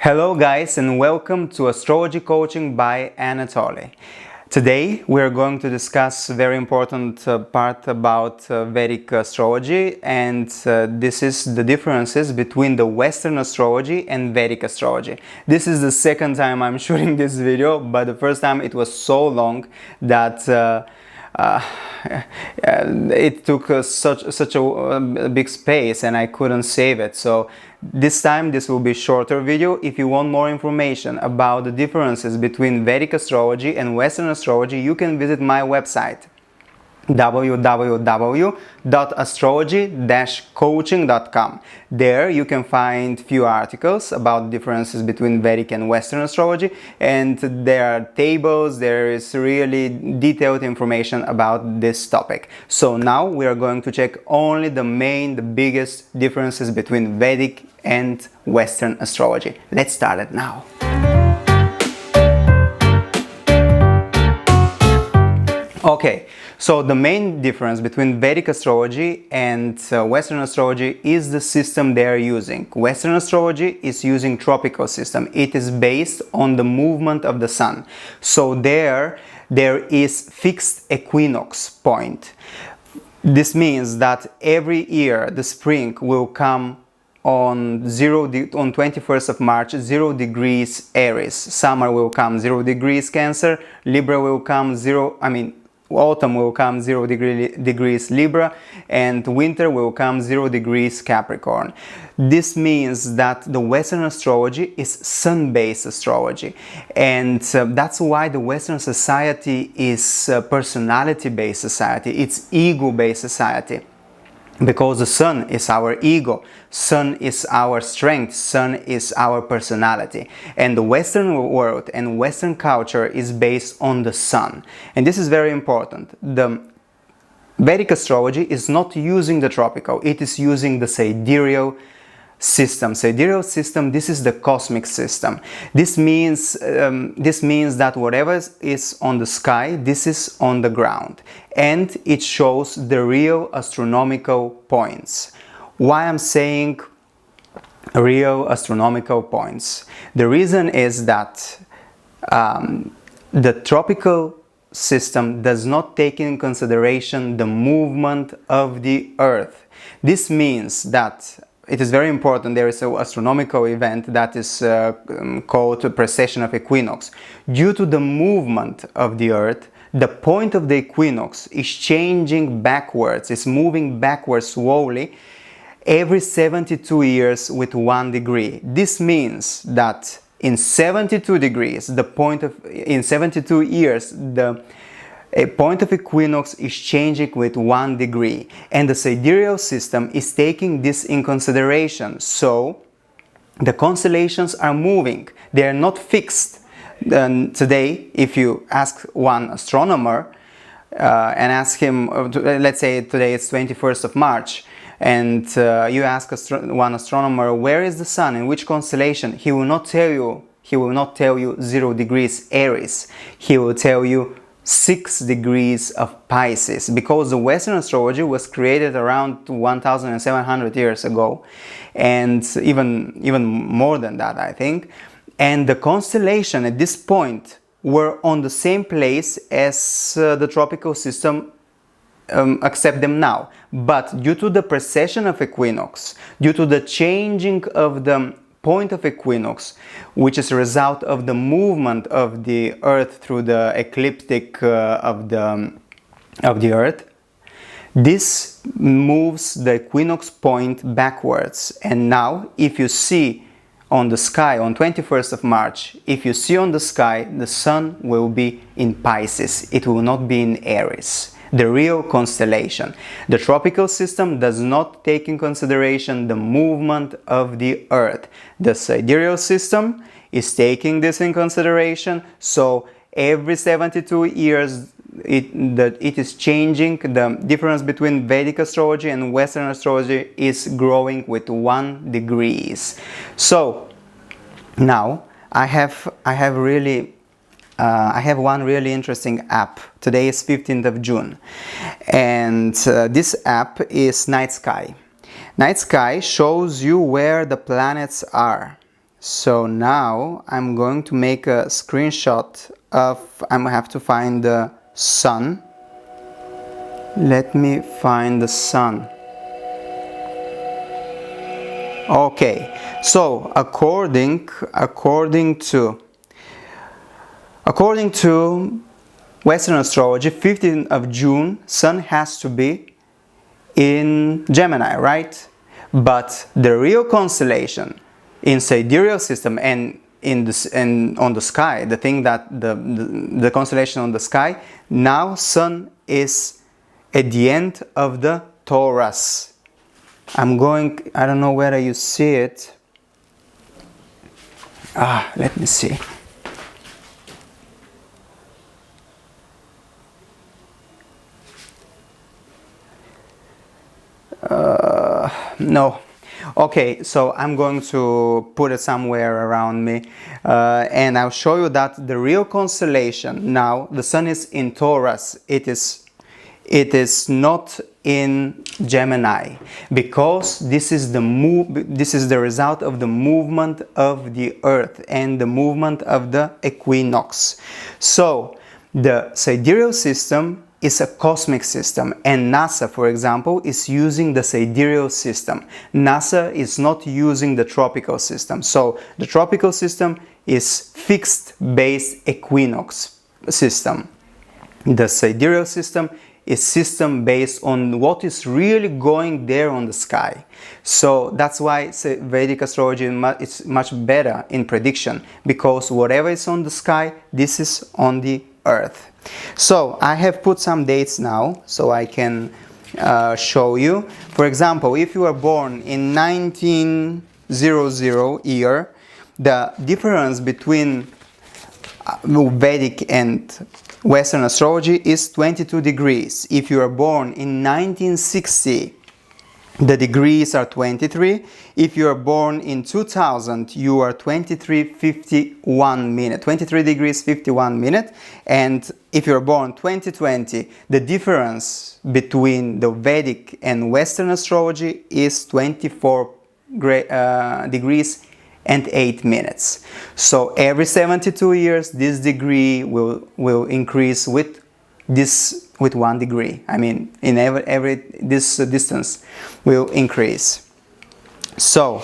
Hello guys, and welcome to Astrology Coaching by Anatoly. Today we are going to discuss a very important part about Vedic astrology, and this is the differences between the Western astrology and Vedic astrology. This is the second time I'm shooting this video, but the first time it was so long that it took such a big space and I couldn't save it. So this time this will be a shorter video. If you want more information about the differences between Vedic astrology and Western astrology, you can visit my website www.astrology-coaching.com. There you can find few articles about differences between Vedic and Western astrology, and there are tables, there is really detailed information about this topic. So now we are going to check only the biggest differences between Vedic and Western astrology. Let's start it now. Okay, so the main difference between Vedic astrology and Western astrology is the system they are using. Western astrology is using tropical system. It is based on the movement of the sun. So there is fixed equinox point. This means that every year the spring will come on 21st of March, 0 degrees Aries. Summer will come 0 degrees Cancer. Libra will come autumn will come 0 degrees Libra, and winter will come 0 degrees Capricorn. This means that the Western astrology is sun-based astrology, and that's why the Western society is a personality-based society, it's ego-based society. Because the sun is our ego, sun is our strength, sun is our personality. And the Western world and Western culture is based on the sun. And this is very important. The Vedic astrology is not using the tropical, it is using the sidereal system. Sidereal system, this is the cosmic system. This means that whatever is on the sky, this is on the ground, and it shows the real astronomical points. Why I'm saying real astronomical points? The reason is that the tropical system does not take in consideration the movement of the Earth. This means that it is very important. There is an astronomical event that is called Precession of Equinox. Due to the movement of the Earth, the point of the equinox is changing backwards, it's moving backwards slowly every 72 years with 1 degree. This means that in 72 degrees, in 72 years, a point of equinox is changing with 1 degree, and the sidereal system is taking this in consideration. So the constellations are moving, they are not fixed. Today, if you ask one astronomer and ask him, let's say today it's 21st of March, and you ask one astronomer, where is the sun, in which constellation, he will not tell you 0 degrees Aries, he will tell you 6 degrees of Pisces, because the Western astrology was created around 1700 years ago, and even more than that, I think. And the constellation at this point were on the same place as the tropical system accept them now. But due to the precession of equinox, due to the changing of the point of equinox, which is a result of the movement of the Earth through the ecliptic of the Earth, this moves the equinox point backwards. And now, if you see on the sky on 21st of March, if you see on the sky, the sun will be in Pisces, it will not be in Aries, the real constellation. The tropical system does not take in consideration the movement of the Earth. The sidereal system is taking this in consideration, so every 72 years it is changing. The difference between Vedic astrology and Western astrology is growing with 1 degree. So now I have one really interesting app. Today is 15th of June, and this app is Night Sky. Night Sky shows you where the planets are. So now I'm going to make a screenshot of, I'm gonna have to find the sun. Let me find the sun. Okay, so according to Western astrology, 15th of June, sun has to be in Gemini, right? But the real constellation in sidereal system and on the sky, the thing that the constellation on the sky, now sun is at the end of the Taurus. I don't know whether you see it. Let me see. No. Okay, so I'm going to put it somewhere around me, and I'll show you that the real constellation now, the sun is in Taurus. It is not in Gemini, because this is the result of the movement of the Earth and the movement of the equinox. So the sidereal system is a cosmic system, and NASA, for example, is using the sidereal system. NASA is not using the tropical system. So the tropical system is fixed base equinox system. The sidereal system is system based on what is really going there on the sky. So that's why Vedic astrology is much better in prediction, because whatever is on the sky, this is on the Earth. So I have put some dates now so I can show you. For example, if you are born in 1900 year, the difference between Vedic and Western astrology is 22 degrees. If you are born in 1960, the degrees are 23. If you are born in 2000, you are 23 degrees 51 minutes. And if you are born 2020, the difference between the Vedic and Western astrology is 24 degrees and 8 minutes. So every 72 years, this degree will increase with 1 degree. I mean, in this distance will increase. So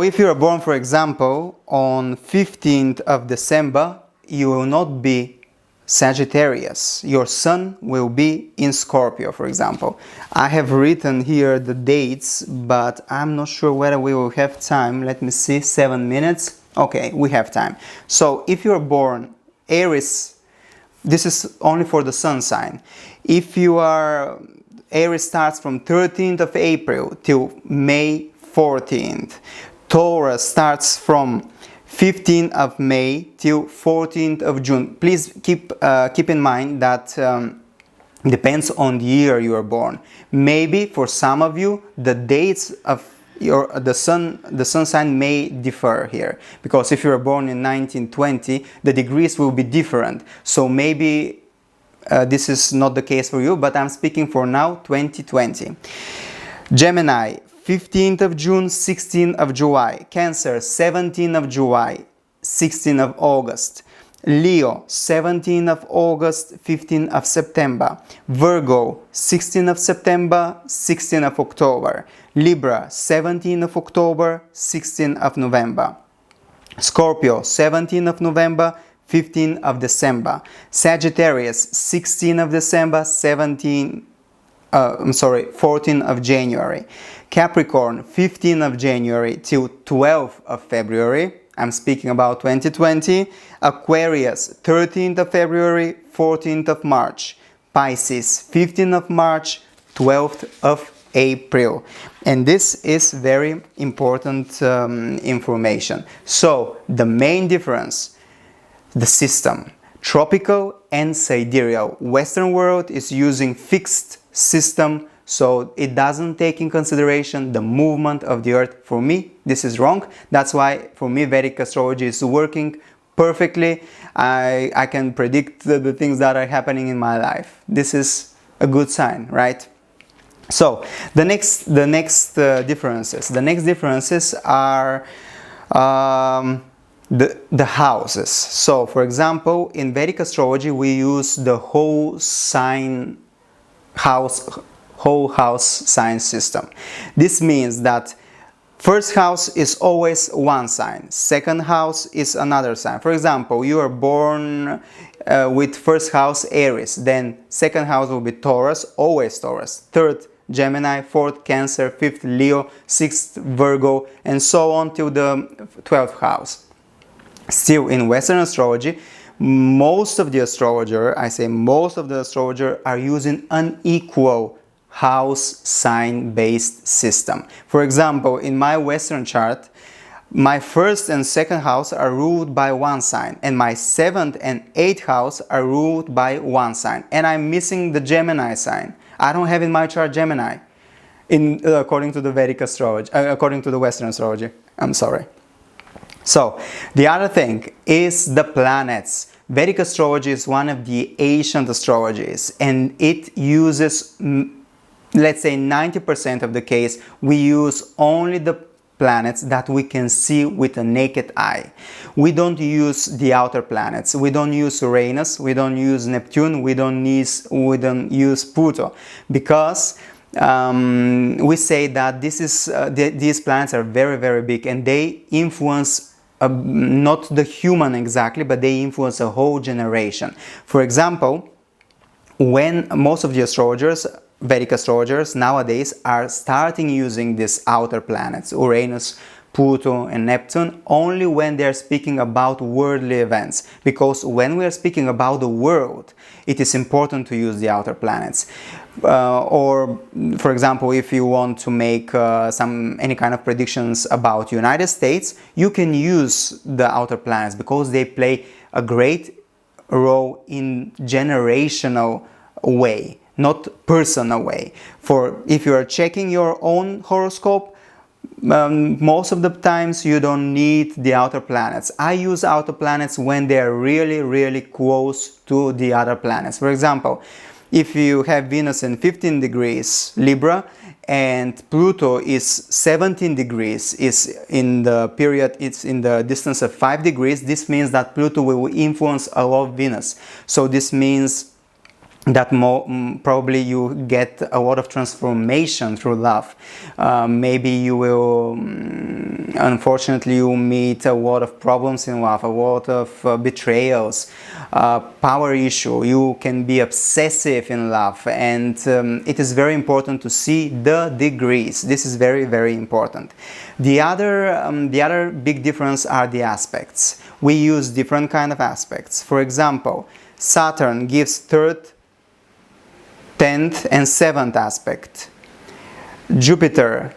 if you are born, for example, on 15th of December, you will not be Sagittarius. Your sun will be in Scorpio, for example. I have written here the dates, but I'm not sure whether we will have time. Let me see, 7 minutes. Okay, we have time. So if you are born Aries, this is only for the sun sign. If you are, Aries starts from 13th of April till May 14th. Taurus starts from 15th of May till 14th of June. Please keep in mind that depends on the year you are born. Maybe for some of you the dates of the sun sign may differ here, because if you are born in 1920, the degrees will be different. So maybe this is not the case for you, but I'm speaking for now 2020. Gemini, 15th of June, 16th of July. Cancer, 17th of July, 16th of August. Leo, 17th of August, 15th of September. Virgo, 16th of September, 16th of October. Libra, 17th of October, 16th of November. Scorpio, 17th of November, 15th of December. Sagittarius, 16th of December, 14th of January. Capricorn, 15th of January till 12th of February. I'm speaking about 2020. Aquarius, 13th of February, 14th of March. Pisces, 15th of March, 12th of April. And this is very important information. So the main difference, the system, tropical and sidereal. Western world is using fixed system, so it doesn't take in consideration the movement of the Earth. For me, this is wrong. That's why for me Vedic astrology is working perfectly. I can predict the things that are happening in my life. This is a good sign, right? So the next differences. The next differences are The houses. So, for example, in Vedic astrology, we use the whole house sign system. This means that first house is always one sign, second house is another sign. For example, you are born with first house Aries, then second house will be Taurus, always Taurus, third Gemini, fourth Cancer, fifth Leo, sixth Virgo, and so on till the 12th house. Still, in Western astrology, most of the astrologers are using unequal house sign based system. For example, in my Western chart, my first and second house are ruled by one sign, and my seventh and eighth house are ruled by one sign, and I'm missing the Gemini sign. I don't have in my chart Gemini, according to the Vedic astrology, according to the Western astrology. I'm sorry. So, the other thing is the planets. Vedic astrology is one of the ancient astrologies, and it uses, let's say 90% of the case, we use only the planets that we can see with a naked eye. We don't use the outer planets. We don't use Uranus, we don't use Neptune, we don't use Pluto, because we say that these planets are very, very big, and they influence not the human exactly, but they influence a whole generation. For example, when most of the astrologers, Vedic astrologers nowadays, are starting using these outer planets, Uranus, Pluto and Neptune, only when they are speaking about worldly events. Because when we are speaking about the world, it is important to use the outer planets. Or, for example, if you want to make any kind of predictions about United States, you can use the outer planets because they play a great role in generational way, not personal way. For if you are checking your own horoscope, most of the times you don't need the outer planets. I use outer planets when they are really, really close to the other planets. For example, if you have Venus in 15 degrees Libra and Pluto is 17 degrees, is in the period, it's in the distance of 5 degrees, this means that Pluto will influence a lot of Venus. So this means that probably you get a lot of transformation through love. Maybe you will, unfortunately, you meet a lot of problems in love, a lot of betrayals, power issue. You can be obsessive in love, and it is very important to see the degrees. This is very, very important. The other big difference are the aspects. We use different kind of aspects. For example, Saturn gives third, 10th and 7th aspect. Jupiter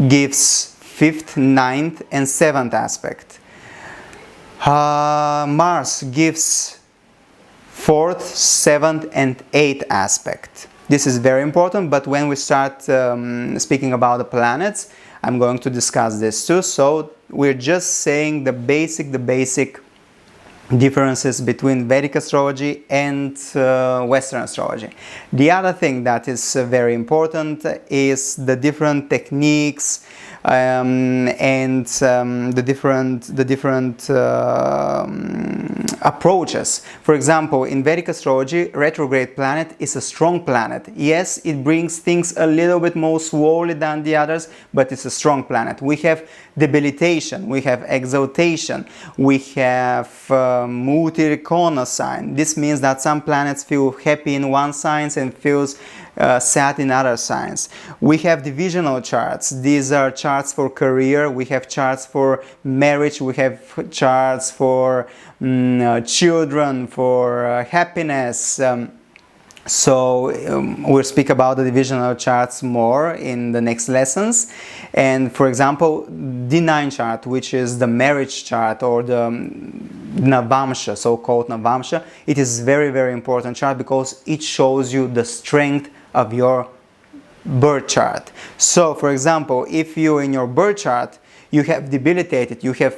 gives 5th, 9th and 7th aspect. Mars gives 4th, 7th and 8th aspect. This is very important, but when we start speaking about the planets, I'm going to discuss this too. So we're just saying the basic differences between Vedic astrology and Western astrology. The other thing that is very important is the different techniques and the different approaches. For example, in Vedic astrology, retrograde planet is a strong planet. Yes, it brings things a little bit more slowly than the others, but it's a strong planet. We have debilitation, we have exaltation, we have multi-recona sign. This means that some planets feel happy in one sign and feels sad in other signs. We have divisional charts. These are charts for career, we have charts for marriage, we have charts for children, for happiness. We'll speak about the divisional charts more in the next lessons. And for example, D9 chart, which is the marriage chart or the Navamsha, so-called Navamsha, it is very, very important chart because it shows you the strength of your birth chart. So, for example, if you in your birth chart, you have debilitated, you have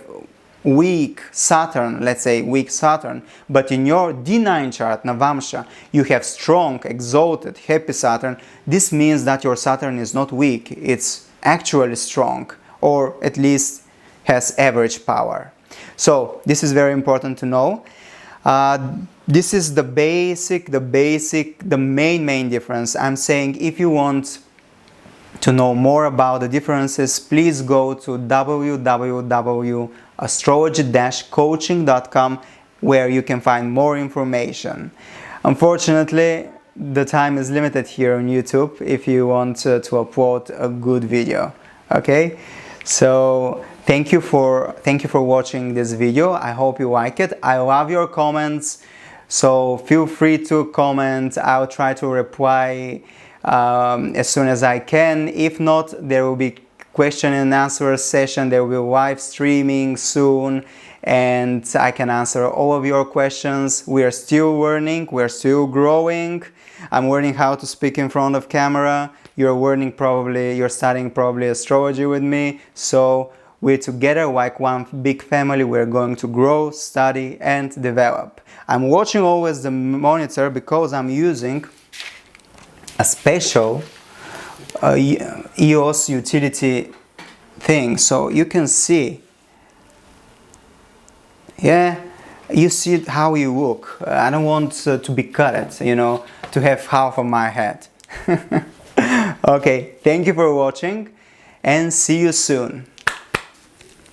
weak Saturn, let's say weak Saturn, but in your D9 chart, Navamsha, you have strong, exalted, happy Saturn, this means that your Saturn is not weak, it's actually strong, or at least has average power. So this is very important to know. This is the main difference. I'm saying if you want to know more about the differences, please go to www.astrology-coaching.com, where you can find more information. Unfortunately, the time is limited here on YouTube if you want to upload a good video. Okay, so thank you for watching this video. I hope you like it. I love your comments, so feel free to comment. I'll try to reply as soon as I can. If not, there will be question and answer session. There will be live streaming soon, and I can answer all of your questions. We are still learning, we're still growing. I'm learning how to speak in front of camera. You're studying probably astrology with me. So we're together like one big family. We're going to grow, study, and develop. I'm watching always the monitor because I'm using a special EOS utility thing. So you can see, yeah, you see how you look. I don't want to be cut, you know, to have half of my head. Okay, thank you for watching and see you soon.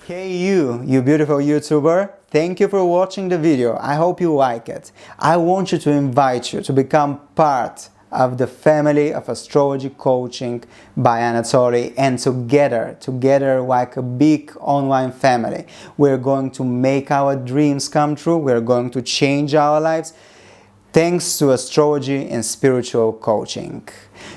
Hey you beautiful YouTuber, thank you for watching the video. I hope you like it. I want you to invite you to become part of the family of astrology coaching by Anatoly, and together like a big online family, we're going to make our dreams come true. We're going to change our lives thanks to astrology and spiritual coaching.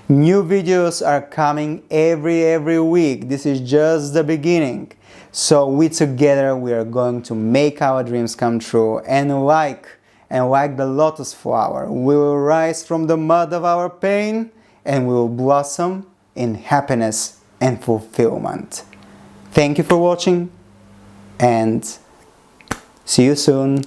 New videos are coming every week. This is just the beginning. So we are going to make our dreams come true, and like the lotus flower, we will rise from the mud of our pain and we will blossom in happiness and fulfillment. Thank you for watching and see you soon.